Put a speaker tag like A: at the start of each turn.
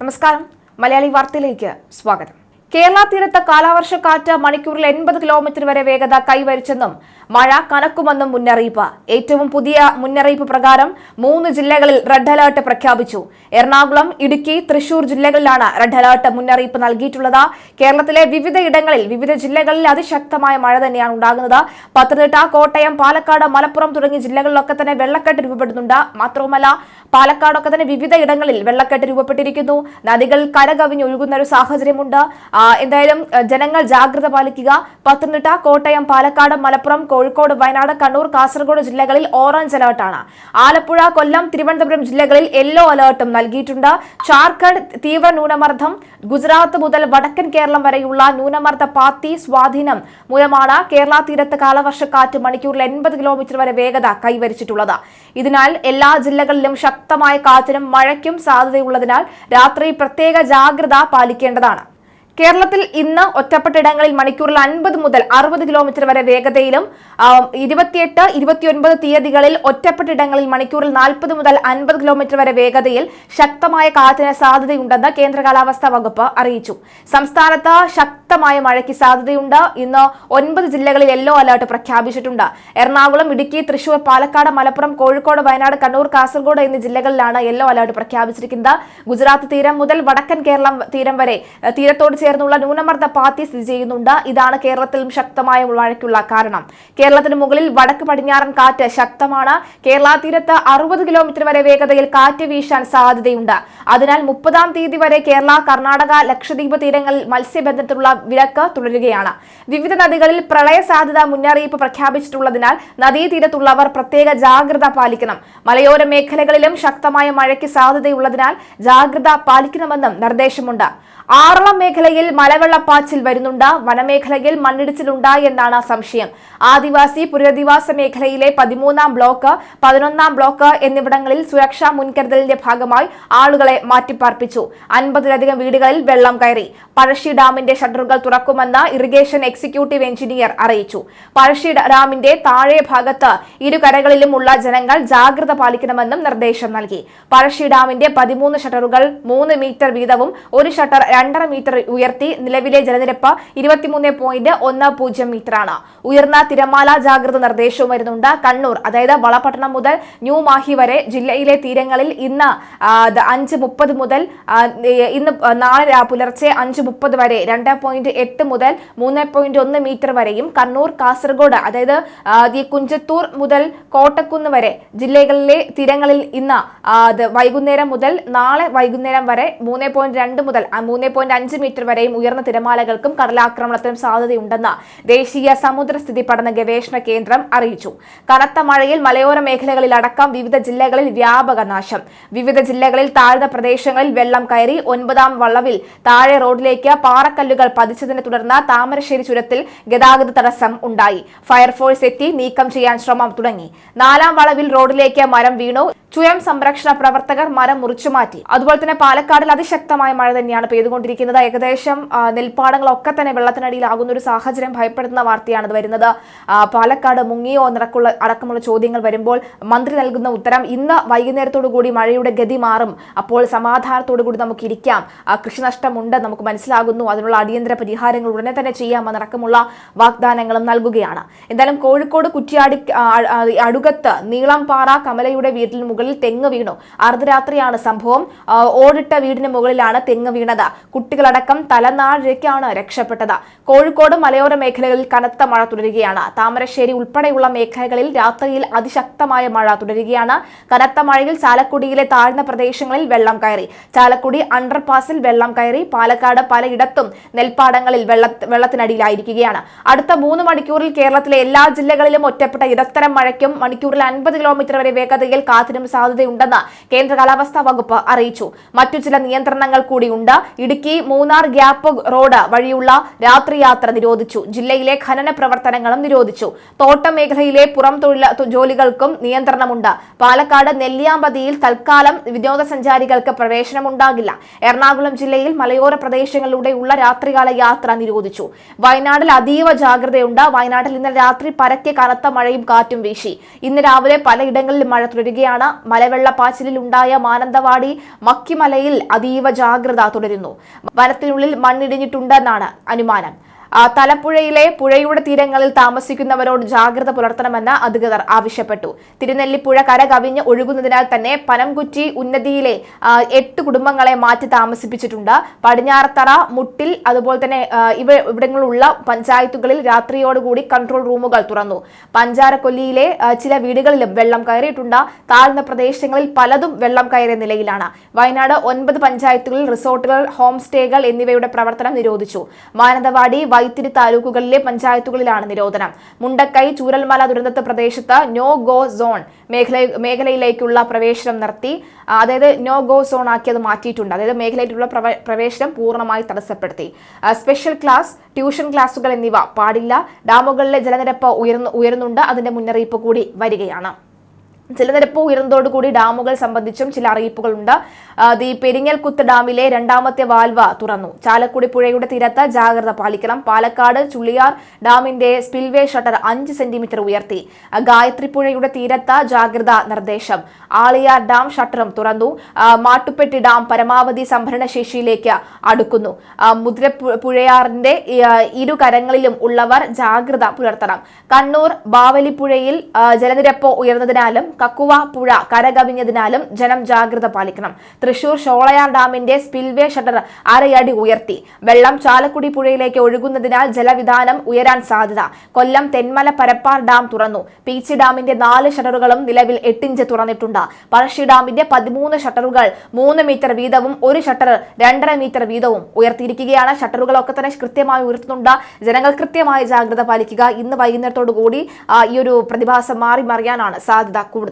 A: നമസ്കാരം, മലയാളി വാർത്തയിലേക്ക് സ്വാഗതം. കേരള തീരത്ത് കാലവർഷക്കാറ്റ് മണിക്കൂറിൽ 80 കിലോമീറ്റർ വരെ വേഗത കൈവരിച്ചെന്നും മഴ കനക്കുമെന്നും മുന്നറിയിപ്പ്. ഏറ്റവും പുതിയ മുന്നറിയിപ്പ് പ്രകാരം 3 ജില്ലകളിൽ റെഡ് അലർട്ട് പ്രഖ്യാപിച്ചു. എറണാകുളം, ഇടുക്കി, തൃശൂർ ജില്ലകളിലാണ് റെഡ് അലർട്ട് മുന്നറിയിപ്പ് നൽകിയിട്ടുള്ളത്. കേരളത്തിലെ വിവിധ ജില്ലകളിൽ അതിശക്തമായ മഴ തന്നെയാണ് ഉണ്ടാകുന്നത്. പത്തനംതിട്ട, കോട്ടയം, പാലക്കാട്, മലപ്പുറം തുടങ്ങിയ ജില്ലകളിലൊക്കെ തന്നെ വെള്ളക്കെട്ട് രൂപപ്പെടുന്നുണ്ട്. മാത്രവുമല്ല, പാലക്കാടൊക്കെ തന്നെ വിവിധ ഇടങ്ങളിൽ വെള്ളക്കെട്ട് രൂപപ്പെട്ടിരിക്കുന്നു. നദികൾ കരകവിഞ്ഞൊഴുകുന്ന ഒരു സാഹചര്യമുണ്ട്. എന്തായാലും ജനങ്ങൾ ജാഗ്രത പാലിക്കുക. പത്തനംതിട്ട, കോട്ടയം, പാലക്കാട്, മലപ്പുറം, കോഴിക്കോട്, വയനാട്, കണ്ണൂർ, കാസർഗോഡ് ജില്ലകളിൽ ഓറഞ്ച് അലർട്ടാണ്. ആലപ്പുഴ, കൊല്ലം, തിരുവനന്തപുരം ജില്ലകളിൽ യെല്ലോ അലർട്ടും നൽകിയിട്ടുണ്ട്. ജാർഖണ്ഡ് തീവ്ര ന്യൂനമർദ്ദം, ഗുജറാത്ത് മുതൽ വടക്കൻ കേരളം വരെയുള്ള ന്യൂനമർദ്ദ പാത്തി സ്വാധീനം മൂലമാണ് കേരള തീരത്ത് കാലവർഷക്കാറ്റ് മണിക്കൂറിൽ 80 കിലോമീറ്റർ വരെ വേഗത കൈവരിച്ചിട്ടുള്ളത്. ഇതിനാൽ എല്ലാ ജില്ലകളിലും ശക്തമായ കാറ്റിനും മഴയ്ക്കും സാധ്യതയുള്ളതിനാൽ രാത്രി പ്രത്യേക ജാഗ്രത പാലിക്കേണ്ടതാണ്. കേരളത്തിൽ ഇന്ന് ഒറ്റപ്പെട്ടയിടങ്ങളിൽ മണിക്കൂറിൽ 50 മുതൽ 60 കിലോമീറ്റർ വരെ വേഗതയിലും 28, 29 തീയതികളിൽ ഒറ്റപ്പെട്ടയിടങ്ങളിൽ മണിക്കൂറിൽ 40 മുതൽ 50 കിലോമീറ്റർ വരെ വേഗതയിൽ ശക്തമായ കാറ്റിന് സാധ്യതയുണ്ടെന്ന് കേന്ദ്ര കാലാവസ്ഥാ വകുപ്പ് അറിയിച്ചു. സംസ്ഥാനത്ത് ശക്തമായ മഴയ്ക്ക് സാധ്യതയുണ്ട്. ഇന്ന് 9 ജില്ലകളിൽ യെല്ലോ അലർട്ട് പ്രഖ്യാപിച്ചിട്ടുണ്ട്. എറണാകുളം, ഇടുക്കി, തൃശൂർ, പാലക്കാട്, മലപ്പുറം, കോഴിക്കോട്, വയനാട്, കണ്ണൂർ, കാസർഗോഡ് എന്നീ ജില്ലകളിലാണ് യെല്ലോ അലർട്ട് പ്രഖ്യാപിച്ചിരിക്കുന്നത്. ഗുജറാത്ത് തീരം മുതൽ വടക്കൻ കേരളം തീരം വരെ തീരത്തോട് ചേർന്നുള്ള ന്യൂനമർദ്ദ പാത്തി സ്ഥിതി ചെയ്യുന്നുണ്ട്. ഇതാണ് കേരളത്തിലും ശക്തമായ മഴയ്ക്കുള്ള കാരണം. കേരളത്തിന് മുകളിൽ വടക്ക് പടിഞ്ഞാറൻ കാറ്റ് ശക്തമാണ്. കേരള തീരത്ത് 60 കിലോമീറ്റർ വരെ വേഗതയിൽ കാറ്റ് വീശാൻ സാധ്യതയുണ്ട്. അതിനാൽ 30-ാം തീയതി വരെ കേരള, കർണാടക, ലക്ഷദ്വീപ് തീരങ്ങളിൽ മത്സ്യബന്ധനത്തിനുള്ള വിലക്ക് തുടരുകയാണ്. വിവിധ നദികളിൽ പ്രളയ സാധ്യത മുന്നറിയിപ്പ് പ്രഖ്യാപിച്ചിട്ടുള്ളതിനാൽ നദീതീരത്തുള്ളവർ പ്രത്യേക ജാഗ്രത പാലിക്കണം. മലയോര മേഖലകളിലും ശക്തമായ മഴയ്ക്ക് സാധ്യതയുള്ളതിനാൽ ജാഗ്രത പാലിക്കണമെന്നും നിർദ്ദേശമുണ്ട്. ആറളം മേഖലയിൽ മലവെള്ളപ്പാച്ചിൽ വരുന്നുണ്ട്. വനമേഖലയിൽ മണ്ണിടിച്ചിലുണ്ടായി എന്നാണ് സംശയം. ആദിവാസി പുനരധിവാസ മേഖലയിലെ 13-ാം ബ്ലോക്ക്, 11-ാം ബ്ലോക്ക് എന്നിവിടങ്ങളിൽ സുരക്ഷാ മുൻകരുതലിന്റെ ഭാഗമായി ആളുകളെ മാറ്റിപ്പാർപ്പിച്ചു. 50-ലധികം വീടുകളിൽ വെള്ളം കയറി. പഴശ്ശി ഡാമിന്റെ ഷട്ടറുകൾ തുറക്കുമെന്ന് ഇറിഗേഷൻ എക്സിക്യൂട്ടീവ് എഞ്ചിനീയർ അറിയിച്ചു. പഴശ്ശി ഡാമിന്റെ താഴെ ഭാഗത്ത് ഇരുകരകളിലും ഉള്ള ജനങ്ങൾ ജാഗ്രത പാലിക്കണമെന്നും നിർദ്ദേശം നൽകി. പഴശ്ശി ഡാമിന്റെ 13 ഷട്ടറുകൾ 3 മീറ്റർ വീതവും ഒരു ഷട്ടർ 2.5 മീറ്റർ ഉയർത്തി. നിലവിലെ ജലനിരപ്പ് 23.10 മീറ്ററാണ്. ഉയർന്ന തിരമാല ജാഗ്രത നിർദ്ദേശവും വരുന്നുണ്ട്. കണ്ണൂർ, അതായത് വളപട്ടണം മുതൽ ന്യൂ മാഹി വരെ ജില്ലയിലെ തീരങ്ങളിൽ ഇന്ന് 5:30 മുതൽ നാളെ പുലർച്ചെ 5:30 വരെ 2.8 മുതൽ 3.1 മീറ്റർ വരെയും, കണ്ണൂർ, കാസർഗോഡ്, അതായത് ഈ കുഞ്ചത്തൂർ മുതൽ കോട്ടക്കുന്ന് വരെ ജില്ലകളിലെ തീരങ്ങളിൽ ഇന്ന് വൈകുന്നേരം മുതൽ നാളെ വൈകുന്നേരം വരെ 3.2 മുതൽ 3.5 മീറ്റർ വരെയും ഉയർന്ന തിരമാലകൾക്കും കടലാക്രമണത്തിനും സാധ്യതയുണ്ടെന്ന് ദേശീയ സമുദ്രസ്ഥിതി പഠന ഗവേഷണ കേന്ദ്രം അറിയിച്ചു. കനത്ത മഴയിൽ മലയോര മേഖലകളിലടക്കം വിവിധ ജില്ലകളിൽ വ്യാപക നാശം. വിവിധ ജില്ലകളിൽ താഴ്ന്ന പ്രദേശങ്ങളിൽ വെള്ളം കയറി. 9-ാം വളവിൽ താഴെ റോഡിലേക്ക് പാറക്കല്ലുകൾ പതിച്ചതിനെ തുടർന്ന് താമരശ്ശേരി ചുരത്തിൽ ഗതാഗത തടസ്സം ഉണ്ടായി. ഫയർഫോഴ്സ് എത്തി നീക്കം ചെയ്യാൻ ശ്രമം തുടങ്ങി. 4-ാം വളവിൽ റോഡിലേക്ക് മരം വീണു. ചുരം സംരക്ഷണ പ്രവർത്തകർ മരം മുറിച്ചുമാറ്റി. അതുപോലെ തന്നെ പാലക്കാടിൽ അതിശക്തമായ മഴ തന്നെയാണ് പെയ്തുകൊണ്ടിരിക്കുന്നത്. ഏകദേശം നെൽപ്പാടങ്ങളൊക്കെ തന്നെ വെള്ളത്തിനടിയിലാകുന്ന ഒരു സാഹചര്യം ഭയപ്പെടുത്തുന്ന വാർത്തയാണ് വരുന്നത്. പാലക്കാട് മുങ്ങിയോ അടക്കമുള്ള ചോദ്യങ്ങൾ വരുമ്പോൾ മന്ത്രി നൽകുന്ന ഉത്തരം ഇന്ന് വൈകുന്നേരത്തോടു കൂടി മഴയുടെ ഗതി മാറും, അപ്പോൾ സമാധാനത്തോടു കൂടി നമുക്ക് ഇരിക്കാം, കൃഷിനഷ്ടമുണ്ട് നമുക്ക് മനസ്സിലാകുന്നു, അതിനുള്ള അടിയന്തര പരിഹാരങ്ങൾ ഉടനെ തന്നെ ചെയ്യാമെന്നടക്കമുള്ള വാഗ്ദാനങ്ങളും നൽകുകയാണ്. എന്തായാലും കോഴിക്കോട് കുറ്റ്യാടി അടുകത്ത് നീളംപാറ കമലയുടെ വീട്ടിൽ മുകളിൽ തെങ്ങ് വീണു. അർദ്ധരാത്രിയാണ് സംഭവം. ഓടിട്ട വീടിന് മുകളിലാണ് തെങ്ങ് വീണത്. കുട്ടികളടക്കം തലനാഴിക്കാണ് രക്ഷപ്പെട്ടത്. കോഴിക്കോട് മലയോര മേഖലകളിൽ കനത്ത മഴ തുടരുകയാണ്. താമരശ്ശേരി ഉൾപ്പെടെയുള്ള മേഖലകളിൽ രാത്രിയിൽ അതിശക്തമായ മഴ തുടരുകയാണ്. കനത്ത മഴയിൽ ചാലക്കുടിയിലെ താഴ്ന്ന പ്രദേശങ്ങളിൽ വെള്ളം കയറി. ചാലക്കുടി അണ്ടർപാസിൽ വെള്ളം കയറി. പാലക്കാട് പലയിടത്തും നെൽപ്പാടങ്ങളിൽ വെള്ളത്തിനടിയിലായിരിക്കുകയാണ്. അടുത്ത 3 മണിക്കൂറിൽ കേരളത്തിലെ എല്ലാ ജില്ലകളിലും ഒറ്റപ്പെട്ട ഇടത്തരം മഴയ്ക്കും മണിക്കൂറിൽ 50 കിലോമീറ്റർ വരെ വേഗതയിൽ കാറ്റിനും സാധ്യതയുണ്ടെന്ന് കേന്ദ്ര കാലാവസ്ഥാ വകുപ്പ് അറിയിച്ചു. മറ്റു ചില നിയന്ത്രണങ്ങൾ കൂടിയുണ്ട്. ഇടുക്കി മൂന്നാർ ഗ്യാപ്പ് റോഡ് വഴിയുള്ള രാത്രിയാത്ര നിരോധിച്ചു. ജില്ലയിലെ ഖനന പ്രവർത്തനങ്ങളും നിരോധിച്ചു. തോട്ടം മേഖലയിലെ പുറം ജോലികൾക്കും നിയന്ത്രണമുണ്ട്. പാലക്കാട് നെല്ലിയാമ്പതിയിൽ തൽക്കാലം വിനോദസഞ്ചാരികൾക്ക് പ്രവേശനമുണ്ടാകില്ല. എറണാകുളം ജില്ലയിൽ മലയോര പ്രദേശങ്ങളിലൂടെയുള്ള രാത്രികാല യാത്ര നിരോധിച്ചു. വയനാട്ടിൽ അതീവ ജാഗ്രതയുണ്ട്. വയനാട്ടിൽ ഇന്നലെ രാത്രി പരക്കെ കനത്ത മഴയും കാറ്റും വീശി. ഇന്ന് രാവിലെ പലയിടങ്ങളിലും മഴ തുടരുകയാണ്. മലവെള്ളപ്പാച്ചിലിൽ ഉണ്ടായ മാനന്തവാടി മക്കിമലയിൽ അതീവ ജാഗ്രത തുടരുന്നു. വനത്തിനുള്ളിൽ മണ്ണിടിഞ്ഞിട്ടുണ്ടെന്നാണ് അനുമാനം. തലപ്പുഴയിലെ പുഴയുടെ തീരങ്ങളിൽ താമസിക്കുന്നവരോട് ജാഗ്രത പുലർത്തണമെന്ന് അധികൃതർ ആവശ്യപ്പെട്ടു. തിരുനെല്ലിപ്പുഴ കര കവിഞ്ഞ് ഒഴുകുന്നതിനാൽ തന്നെ പനംകുറ്റി ഉന്നതിയിലെ 8 കുടുംബങ്ങളെ മാറ്റി താമസിപ്പിച്ചിട്ടുണ്ട്. പടിഞ്ഞാറത്തറ, മുട്ടിൽ, അതുപോലെ തന്നെ ഇവിടങ്ങളിലുള്ള പഞ്ചായത്തുകളിൽ രാത്രിയോടുകൂടി കൺട്രോൾ റൂമുകൾ തുറന്നു. പഞ്ചാരക്കൊല്ലിയിലെ ചില വീടുകളിലും വെള്ളം കയറിയിട്ടുണ്ട്. താഴ്ന്ന പ്രദേശങ്ങളിൽ പലതും വെള്ളം കയറിയ നിലയിലാണ്. വയനാട് 9 പഞ്ചായത്തുകളിൽ റിസോർട്ടുകൾ, ഹോം സ്റ്റേകൾ എന്നിവയുടെ പ്രവർത്തനം നിരോധിച്ചു. മാനന്തവാടി, വൈത്തിരി താലൂക്കുകളിലെ പഞ്ചായത്തുകളിലാണ് നിരോധനം. മുണ്ടക്കൈ, ചൂരൽമല ദുരന്ത പ്രദേശത്ത് നോ ഗോ സോൺ മേഖലയിലേക്കുള്ള പ്രവേശനം നിർത്തി. അതായത് നോ ഗോ സോൺ ആക്കി അത് മാറ്റിയിട്ടുണ്ട്. അതായത് മേഖലയിലുള്ള പ്രവേശനം പൂർണ്ണമായി തടസ്സപ്പെടുത്തി. സ്പെഷ്യൽ ക്ലാസ്, ട്യൂഷൻ ക്ലാസുകൾ എന്നിവ പാടില്ല. ഡാമുകളിലെ ജലനിരപ്പ് ഉയരുന്നുണ്ട്. അതിന്റെ മുന്നറിയിപ്പ് കൂടി വരികയാണ്. ജലനിരപ്പ് ഉയർന്നതോടുകൂടി ഡാമുകൾ സംബന്ധിച്ചും ചില അറിയിപ്പുകളുണ്ട്. പെരിങ്ങൽകുത്ത് ഡാമിലെ 2ാമത്തെ വാൽവ് തുറന്നു. ചാലക്കുടി പുഴയുടെ തീരത്ത് ജാഗ്രത പാലിക്കണം. പാലക്കാട് ചുള്ളിയാർ ഡാമിന്റെ സ്പിൽവേ ഷട്ടർ 5 സെന്റിമീറ്റർ ഉയർത്തി. ഗായത്രി പുഴയുടെ തീരത്ത് ജാഗ്രതാ നിർദ്ദേശം. ആളിയാർ ഡാം ഷട്ടറും തുറന്നു. മാട്ടുപ്പെട്ടി ഡാം പരമാവധി സംഭരണശേഷിയിലേക്ക് അടുക്കുന്നു. മുതിരപ്പുഴയാറിന്റെ ഇരുകരങ്ങളിലും ഉള്ളവർ ജാഗ്രത പുലർത്തണം. കണ്ണൂർ ബാവലിപ്പുഴയിൽ ജലനിരപ്പ് ഉയർന്നതിനാലും കക്കുവ പുഴ കരകവിഞ്ഞതിനാലും ജനം ജാഗ്രത പാലിക്കണം. തൃശൂർ ഷോളയാർ ഡാമിന്റെ സ്പിൽവേ ഷട്ടർ 1/2 അടി ഉയർത്തി. വെള്ളം ചാലക്കുടി പുഴയിലേക്ക് ഒഴുകുന്നതിനാൽ ജലവിധാനം ഉയരാൻ സാധ്യത. കൊല്ലം തെന്മല പരപ്പാർ ഡാം തുറന്നു. പീച്ചി ഡാമിന്റെ 4 ഷട്ടറുകളും നിലവിൽ 8 ഇഞ്ച് തുറന്നിട്ടുണ്ട്. പഴശ്ശി ഡാമിന്റെ 13 ഷട്ടറുകൾ 3 മീറ്റർ വീതവും 1 ഷട്ടർ 2.5 മീറ്റർ വീതവും ഉയർത്തിയിരിക്കുകയാണ്. ഷട്ടറുകളൊക്കെ തന്നെ കൃത്യമായി ഉയർത്തുന്നുണ്ട്. ജനങ്ങൾ കൃത്യമായി ജാഗ്രത പാലിക്കുക. ഇന്ന് വൈകുന്നേരത്തോടു കൂടി ഈ ഒരു പ്രതിഭാസം മാറി മറിയാനാണ് സാധ്യത കൂടുതൽ.